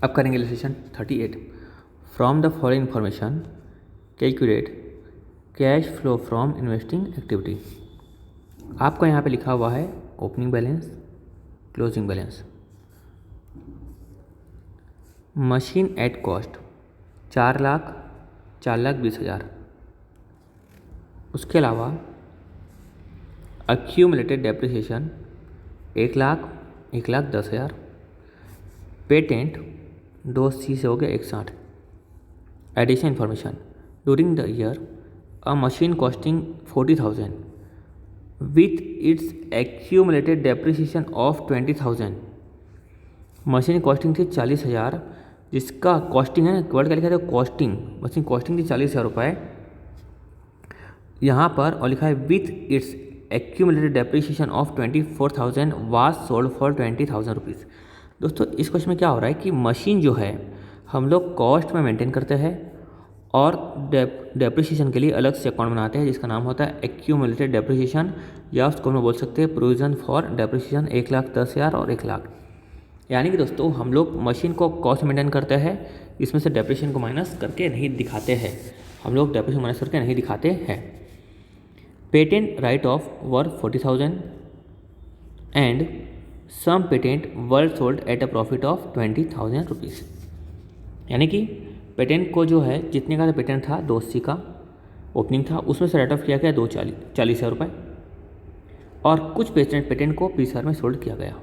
अब करेंगे illustration 38। From the following information calculate cash flow from investing activity. आपका यहाँ पे लिखा हुआ है opening balance, closing balance. Machine at cost 4,20,000। उसके अलावा एक्यूमुलेटेड डेप्रिसिएशन 1,10,000। पेटेंट 2C से हो गया 160। Additional information during the year a machine costing 40,000 with its accumulated depreciation of 20,000। Machine costing थी 40,000, जिसका कॉस्टिंग है ना, वर्ड क्या लिखा था, कॉस्टिंग। मशीन कॉस्टिंग थी 40,000 रुपये यहाँ पर, और लिखा है with its accumulated depreciation of 24,000 was sold for 20,000 rupees. दोस्तों इस क्वेश्चन में क्या हो रहा है कि मशीन जो है हम लोग कॉस्ट में मेंटेन करते हैं और डेप्रिसिएशन के लिए अलग से अकाउंट बनाते हैं जिसका नाम होता है एक्यूमुलेटेड डेप्रिसिएशन, या उसको हम बोल सकते हैं प्रोविजन फॉर डेप्रिसिएशन 1,10,000 और 1,00,000। यानी कि दोस्तों हम लोग मशीन को कॉस्ट मेंटेन करते हैं, इसमें से डेप्रिसिएशन को माइनस करके नहीं दिखाते हैं, हम लोग डेप्रिसिएशन माइनस करके नहीं दिखाते हैं। Patent right off were 40,000 and some patent were sold at a profit of 20,000 rupees. यानी कि पेटेंट को जो है जितने का पेटेंट था 280 का ओपनिंग था, उसमें से राइट ऑफ किया गया 40,000 रुपये, और कुछ पेटेंट को 20,000 में सोल्ड किया गया।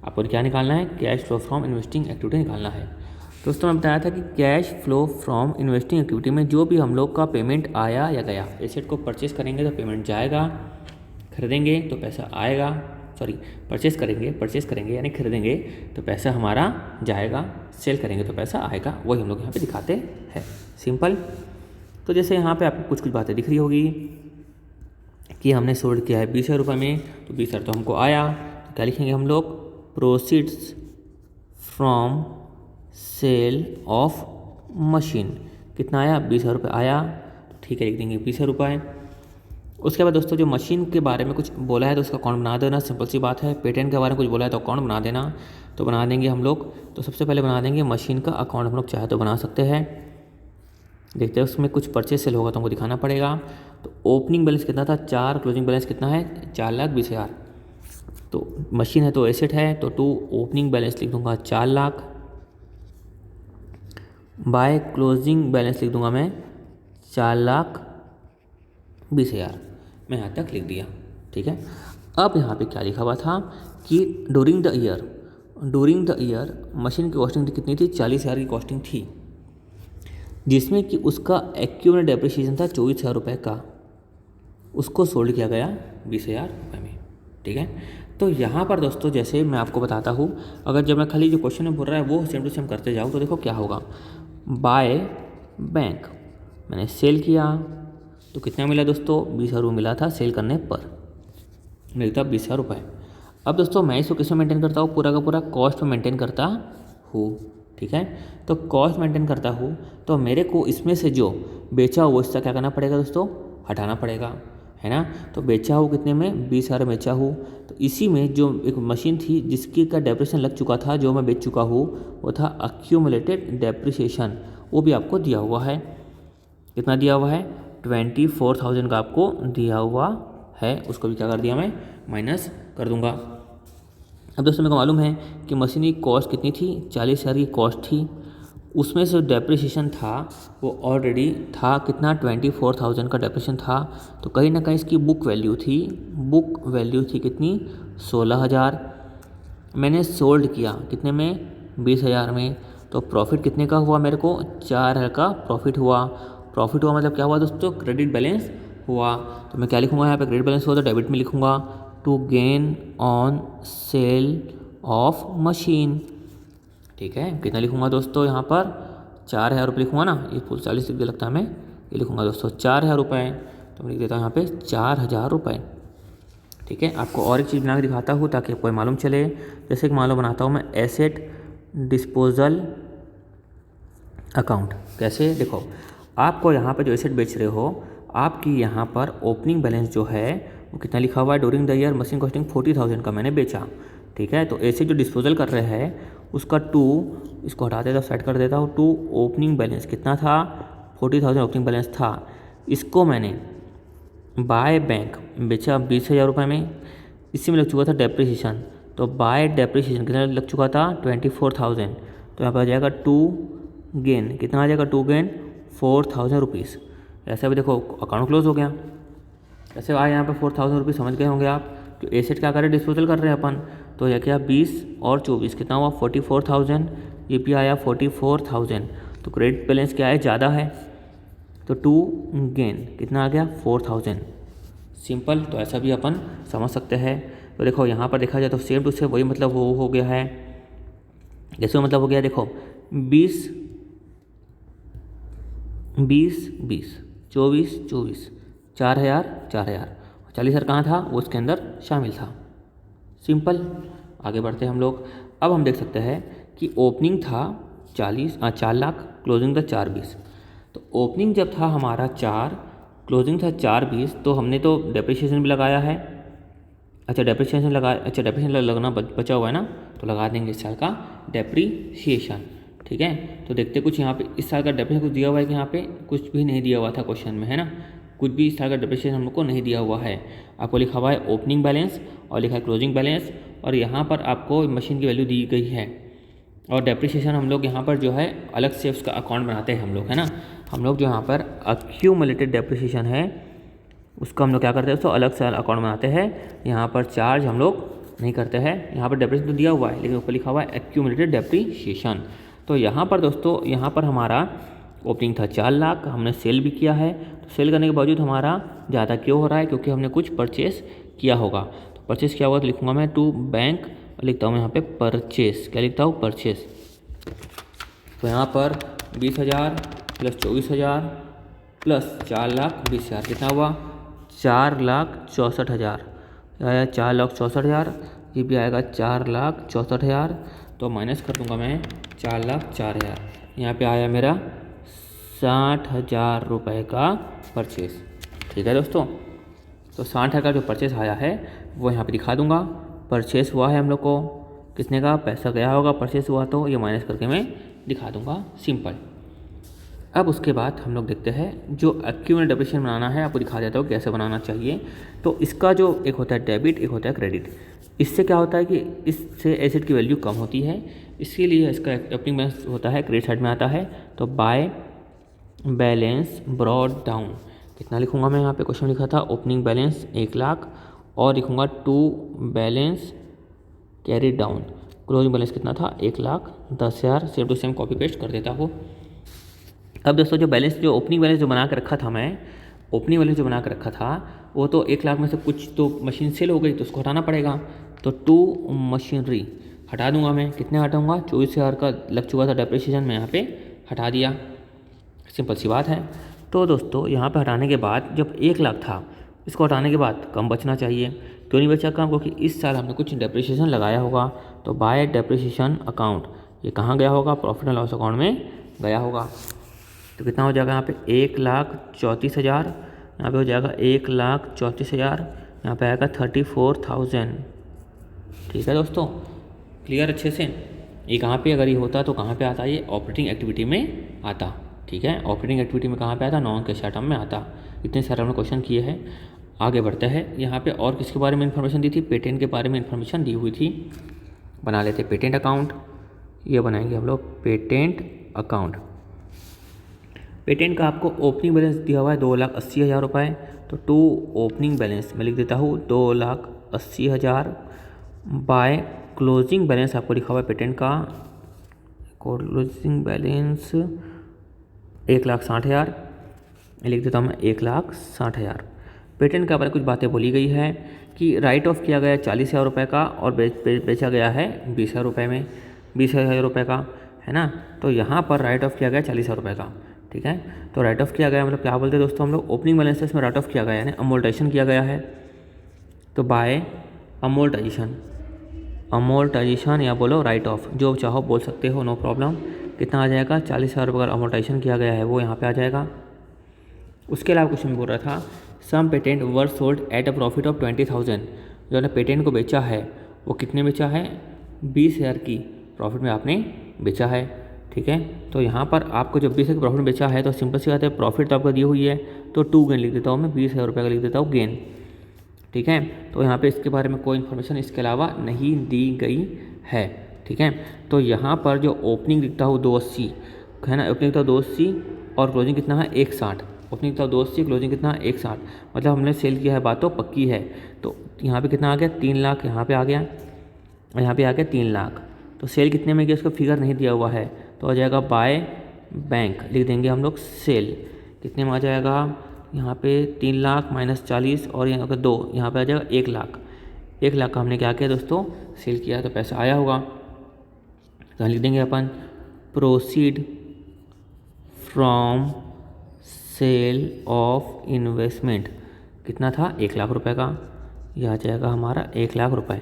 आपको क्या निकालना है, cash flow from investing activity निकालना है। दोस्तों मैं बताया था कि cash flow from investing activity में जो भी हम लोग का पेमेंट आया या गया, एसेट को परचेस करेंगे तो पेमेंट जाएगा, खरीदेंगे तो पैसा आएगा, परचेस करेंगे यानी खरीदेंगे तो पैसा हमारा जाएगा, सेल करेंगे तो पैसा आएगा, वही हम लोग यहाँ पे दिखाते हैं। सिंपल। तो जैसे यहाँ पे आपको कुछ बातें दिख रही होगी कि हमने सोल्ड किया है 20,000 रुपये में, तो 20,000 तो हमको आया, तो क्या लिखेंगे हम लोग, proceeds from sale of machine. कितना आया, 20,000 रुपये आया, तो ठीक है लिख देंगे 20,000 रुपये। उसके बाद दोस्तों जो मशीन के बारे में कुछ बोला है तो उसका अकाउंट बना देना, सिंपल सी बात है। पेटेंट के बारे में कुछ बोला है तो अकाउंट बना देना, तो बना देंगे हम लोग। तो सबसे पहले बना देंगे मशीन का अकाउंट, हम लोग चाहे तो बना सकते हैं। देखते हैं उसमें कुछ परचेस सेल होगा तो हमको दिखाना पड़ेगा। तो ओपनिंग बैलेंस कितना था 4, क्लोजिंग बैलेंस कितना है 4,20,000। तो मशीन है तो एसेट है, तो टू ओपनिंग बैलेंस लिख दूंगा 4,00,000 बाय क्लोजिंग बैलेंस लिख दूंगा मैं 4,20,000। मैं यहाँ तक लिख दिया, ठीक है। अब यहाँ पे क्या लिखा हुआ था कि ड्यूरिंग द ईयर मशीन की कॉस्टिंग कितनी थी, 40,000 की कॉस्टिंग थी, जिसमें कि उसका एक्यूमुलेटेड डेप्रिसिएशन था 24,000 रुपये का, उसको सोल्ड किया गया 20,000 रुपये में, ठीक है। तो यहाँ पर दोस्तों जैसे मैं आपको बताता हूँ, अगर जब मैं खाली जो क्वेश्चन में बोल रहा है वो सेम टू सेम करते जाऊँ तो देखो क्या होगा। बाय बैंक मैंने सेल किया तो कितना मिला दोस्तों, 20,000 रुपये मिला था सेल करने पर, मिलता 20,000 रुपये। अब दोस्तों मैं इसको किसमें मेंटेन करता हूँ, पूरा का पूरा कॉस्ट में मेंटेन करता हूँ, ठीक है। तो कॉस्ट मेंटेन करता हूँ तो मेरे को इसमें से जो बेचा हुआ उसका क्या करना पड़ेगा दोस्तों, हटाना पड़ेगा, है ना। तो बेचा हूँ कितने में, 20,000 बेचा हूँ, तो इसी में जो एक मशीन थी जिसकी का डेप्रिसिएशन लग चुका था, जो मैं बेच चुका हूँ, वो था एक्यूमुलेटेड डेप्रिसिएशन, वो भी आपको दिया हुआ है। कितना दिया हुआ है, 24,000 का आपको दिया हुआ है, उसको भी क्या कर दिया मैं, माइनस कर दूंगा। अब दोस्तों मेरे को मालूम है कि मशीन की कॉस्ट कितनी थी, 40,000 की कॉस्ट थी, उसमें से डेप्रिसिएशन था वो ऑलरेडी था कितना, 24,000 का डेप्रिसिएशन था, तो कहीं ना कहीं इसकी बुक वैल्यू थी कितनी, 16,000। मैंने सोल्ड किया कितने में, 20,000 में, तो प्रॉफिट कितने का हुआ मेरे को, 4,000 का प्रॉफिट हुआ। मतलब क्या हुआ दोस्तों, क्रेडिट बैलेंस हुआ। तो मैं क्या लिखूंगा यहाँ पे, क्रेडिट बैलेंस हुआ तो डेबिट में लिखूंगा, to gain on sale of machine, ठीक है। कितना लिखूंगा दोस्तों यहाँ पर, 4,000 रुपये लिखूंगा ना, ये फुल 40 लिख लगता है, मैं ये लिखूंगा दोस्तों 4,000 रुपये, तो मैं लिख देता हूँ यहाँ पे 4,000 रुपये, ठीक है। आपको और एक चीज़ बना के दिखाता हूँ ताकि आपको मालूम चले। जैसे कि मान लो बनाता हूँ मैं एसेट डिस्पोजल अकाउंट। कैसे, देखो आपको यहाँ पर जो एसेट बेच रहे हो, आपकी यहाँ पर ओपनिंग बैलेंस जो है वो कितना लिखा हुआ है, during the year machine costing 40,000 का मैंने बेचा, ठीक है। तो एसेट जो डिस्पोजल कर रहे हैं उसका 2 इसको हटा देता हूँ, सेट कर देता हूँ 2 ओपनिंग बैलेंस कितना था 40,000 ओपनिंग बैलेंस था। इसको मैंने बाय बैंक बेचा 20,000 रुपये में, इससे में लग चुका था डेप्रिसिएशन, तो बाय डेप्रिसिएशन कितना लग चुका था 24,000, तो यहाँ पर आ जाएगा 2 गेन, कितना आ जाएगा 2 गेन 4,000 रुपीज़। ऐसे भी देखो अकाउंट क्लोज हो गया। ऐसे आए यहाँ पे 4,000 रुपीज़, समझ गए होंगे आप। तो एसेट क्या कर रहे हैं, डिस्पोजल कर रहे हैं अपन, तो यह क्या 20 और 24 कितना हुआ 44,000, ये भी आया 44,000। तो क्रेडिट बैलेंस क्या है, ज़्यादा है, तो 2 गेन कितना आ गया 4,000। सिंपल, तो ऐसा भी अपन समझ सकते हैं। तो देखो यहाँ पर देखा जाए तो सेम टू सेम वही मतलब वो हो गया है। जैसे मतलब हो गया देखो 20 20 20 24 24 4,000 4,000, 40,000 कहाँ था, वो उसके अंदर शामिल था। सिंपल, आगे बढ़ते हैं हम लोग। अब हम देख सकते हैं कि ओपनिंग था 4 लाख, क्लोजिंग था 4,20। तो ओपनिंग जब था हमारा 4, क्लोजिंग था 4,20, तो हमने तो डेप्रिसिएशन भी लगाया है। अच्छा डेप्रिसिएशन लगना बचा हुआ है ना, तो लगा देंगे इस साल का डेप्रिसिएशन। ठीक है, तो देखते कुछ यहाँ पे इस साल का डेप्रिसिएशन कुछ दिया हुआ है कि यहाँ पे कुछ भी नहीं दिया हुआ था क्वेश्चन में, है ना, कुछ भी इस साल का डेप्रिसिएशन हम लोग को नहीं दिया हुआ है। आपको लिखा हुआ है ओपनिंग बैलेंस और लिखा है क्लोजिंग बैलेंस, और यहाँ पर आपको मशीन की वैल्यू दी गई है। और डेप्रिसिएशन हम लोग यहाँ पर जो है अलग से उसका अकाउंट बनाते हैं हम लोग, है ना। हम लोग जो यहाँ पर अक्यूमुलेटेड डेप्रिसिएशन है उसका हम लोग क्या करते हैं, उसको अलग से अकाउंट बनाते हैं। यहाँ पर चार्ज हम लोग नहीं करते हैं, यहाँ पर डेप्रिसिएशन तो दिया हुआ है लेकिन ऊपर लिखा हुआ है एक्यूमुलेटेड डेप्रिसिएशन। तो यहाँ पर दोस्तों, यहाँ पर हमारा ओपनिंग था 4 लाख, हमने सेल भी किया है, तो सेल करने के बावजूद हमारा ज़्यादा क्यों हो रहा है, क्योंकि हमने कुछ परचेस किया होगा। तो परचेस किया होगा तो लिखूँगा मैं टू बैंक, लिखता हूँ यहाँ पे परचेस, क्या लिखता हूँ परचेस। तो यहाँ पर 20,000 प्लस 24,000 प्लस 4,20,000 कितना हुआ 4,64,000, आया 4,64,000, ये भी आएगा 4,64,000। तो माइनस कर दूंगा मैं 4,04,000, यहाँ पे आया मेरा 60,000 रुपये का परचेस। ठीक है दोस्तों, तो 60,000 का जो परचेस आया है वो यहाँ पे दिखा दूंगा। परचेस हुआ है हम लोग को कितने का, पैसा गया होगा परचेस हुआ, तो ये माइनस करके मैं दिखा दूंगा। सिंपल। अब उसके बाद हम लोग देखते हैं जो एक्यूमुलेटेड डेप्रिसिएशन बनाना है, आपको दिखा देता हूँ कैसे बनाना चाहिए। तो इसका जो एक होता है डेबिट, एक होता है क्रेडिट। इससे क्या होता है कि इससे एसेट की वैल्यू कम होती है, इसके लिए इसका ओपनिंग बैलेंस होता है क्रेडिट साइड में आता है। तो बाय बैलेंस ब्रॉड डाउन कितना लिखूंगा मैं, यहाँ पे क्वेश्चन लिखा था ओपनिंग बैलेंस 1 लाख, और लिखूंगा 2 balance carry down, closing balance कितना था 1,10,000। Same to same copy paste कर देता हूँ। अब दोस्तों जो बैलेंस, जो ओपनिंग बैलेंस जो बना के रखा था मैं, ओपनिंग बैलेंस जो बना के रखा था वो तो 1 लाख में से कुछ तो मशीन सेल हो गई, तो उसको हटाना पड़ेगा। तो 2 मशीनरी हटा दूंगा मैं, कितने हटाऊंगा 24,000 का लग चुका था डेप्रिसिएशन, मैं यहाँ पे हटा दिया। सिंपल सी बात है। तो दोस्तों यहाँ पे हटाने के बाद जब 1 लाख था, इसको हटाने के बाद कम बचना चाहिए। क्यों नहीं बचा कम, क्योंकि इस साल हमने कुछ डेप्रिसिएशन लगाया होगा। तो बाय डेप्रिसिएशन अकाउंट ये कहाँ गया होगा, प्रॉफिट एंड लॉस अकाउंट में गया होगा। तो कितना हो जाएगा यहाँ पे 1,34,000, यहाँ पे हो जाएगा 1,34,000, यहाँ पे आएगा 34,000। ठीक है दोस्तों, क्लियर अच्छे से। ये कहाँ पे अगर ये होता तो कहाँ पे आता, ये ऑपरेटिंग एक्टिविटी में आता। ठीक है, ऑपरेटिंग एक्टिविटी में कहाँ पे आता, नॉन कैश आइटम में आता। इतने सारे हमने क्वेश्चन किए हैं। आगे बढ़ते हैं। यहाँ पे और किसके बारे में इन्फॉर्मेशन दी थी, पेटेंट के बारे में इन्फॉर्मेशन दी हुई थी। बना लेते पेटेंट अकाउंट, ये बनाएंगे हम लोग पेटेंट अकाउंट। पेटेंट का आपको ओपनिंग बैलेंस दिया हुआ है 2,80,000 रुपये, तो 2 ओपनिंग बैलेंस मैं लिख देता हूँ 2,80,000 बाय क्लोजिंग बैलेंस आपको लिखा हुआ है पेटेंट का, क्लोजिंग बैलेंस 1,60,000 लिख देता हूँ मैं 1,60,000। पेटेंट के बारे में कुछ बातें बोली गई है कि राइट ऑफ किया गया 40,000 रुपये का और बेचा गया है 20,000 रुपये में, 20,000 रुपये का, है ना। तो यहाँ पर राइट ऑफ किया गया 40,000 रुपये का। ठीक है, तो राइट ऑफ किया गया मतलब क्या बोलते हैं दोस्तों हम लोग, ओपनिंग बैलेंस इसमें राइट ऑफ किया गया है, अमोर्टाइजेशन किया गया है। तो बाय अमोर्टाइजेशन, अमोर्टाइजेशन या बोलो राइट ऑफ, जो चाहो बोल सकते हो, नो प्रॉब्लम। कितना आ जाएगा 40,000 रुपये का अमोर्टाइजेशन किया गया है, वो यहाँ पे आ जाएगा। उसके अलावा कुछ मैं बोल रहा था, some patent were sold at a profit of 20,000, जो है पेटेंट को बेचा है वो कितने बेचा है 20,000 की प्रॉफिट में आपने बेचा है, ठीक है। तो यहाँ पर आपको जब भी से प्रॉफिट में बेचा है तो सिंपल सी बात है, प्रॉफिट तो आपका दी हुई है तो 2 गेन लिख देता हूँ मैं, 20,000 रुपये का लिख देता हूँ गेन, ठीक है। तो यहाँ पे इसके बारे में कोई इन्फॉर्मेशन इसके अलावा नहीं दी गई है, ठीक है। तो यहाँ पर जो ओपनिंग दिखता हो 280 है ना, ओपनिंग दिखता 280 और क्लोजिंग कितना है 160, ओपनिंग दिखता 280 क्लोजिंग कितना है 160, मतलब हमने सेल किया है, बात तो पक्की है। तो यहाँ पे कितना आ गया 3 लाख, यहाँ पे आ गया, यहाँ पे आ गया 3 लाख। तो सेल कितने में किया उसका फिगर नहीं दिया हुआ है, तो आ जाएगा बाय बैंक, लिख देंगे हम लोग सेल, कितने में आ जाएगा यहाँ पे 3 लाख माइनस 40 और यहाँ पे 2, यहाँ पे आ जाएगा 1 लाख। 1 लाख का हमने क्या किया दोस्तों, सेल किया, तो पैसा आया होगा। तो लिख देंगे अपन proceed from sale of investment, कितना था 1 लाख रुपए का, यह आ जाएगा हमारा 1 लाख रुपए,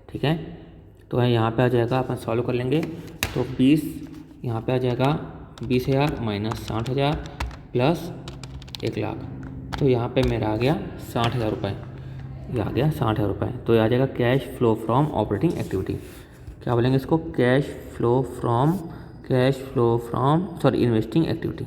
ठीक है। तो यहाँ पे आ जाएगा, अपन सॉल्व कर लेंगे, तो 20 यहाँ पे आ जाएगा 20,000 माइनस 60,000 प्लस 1 लाख, तो यहाँ पे मेरा आ गया 60,000 रुपये, ये आ गया 60,000 रुपये। तो ये आ जाएगा cash flow from operating activity, क्या बोलेंगे इसको, cash flow from investing activity.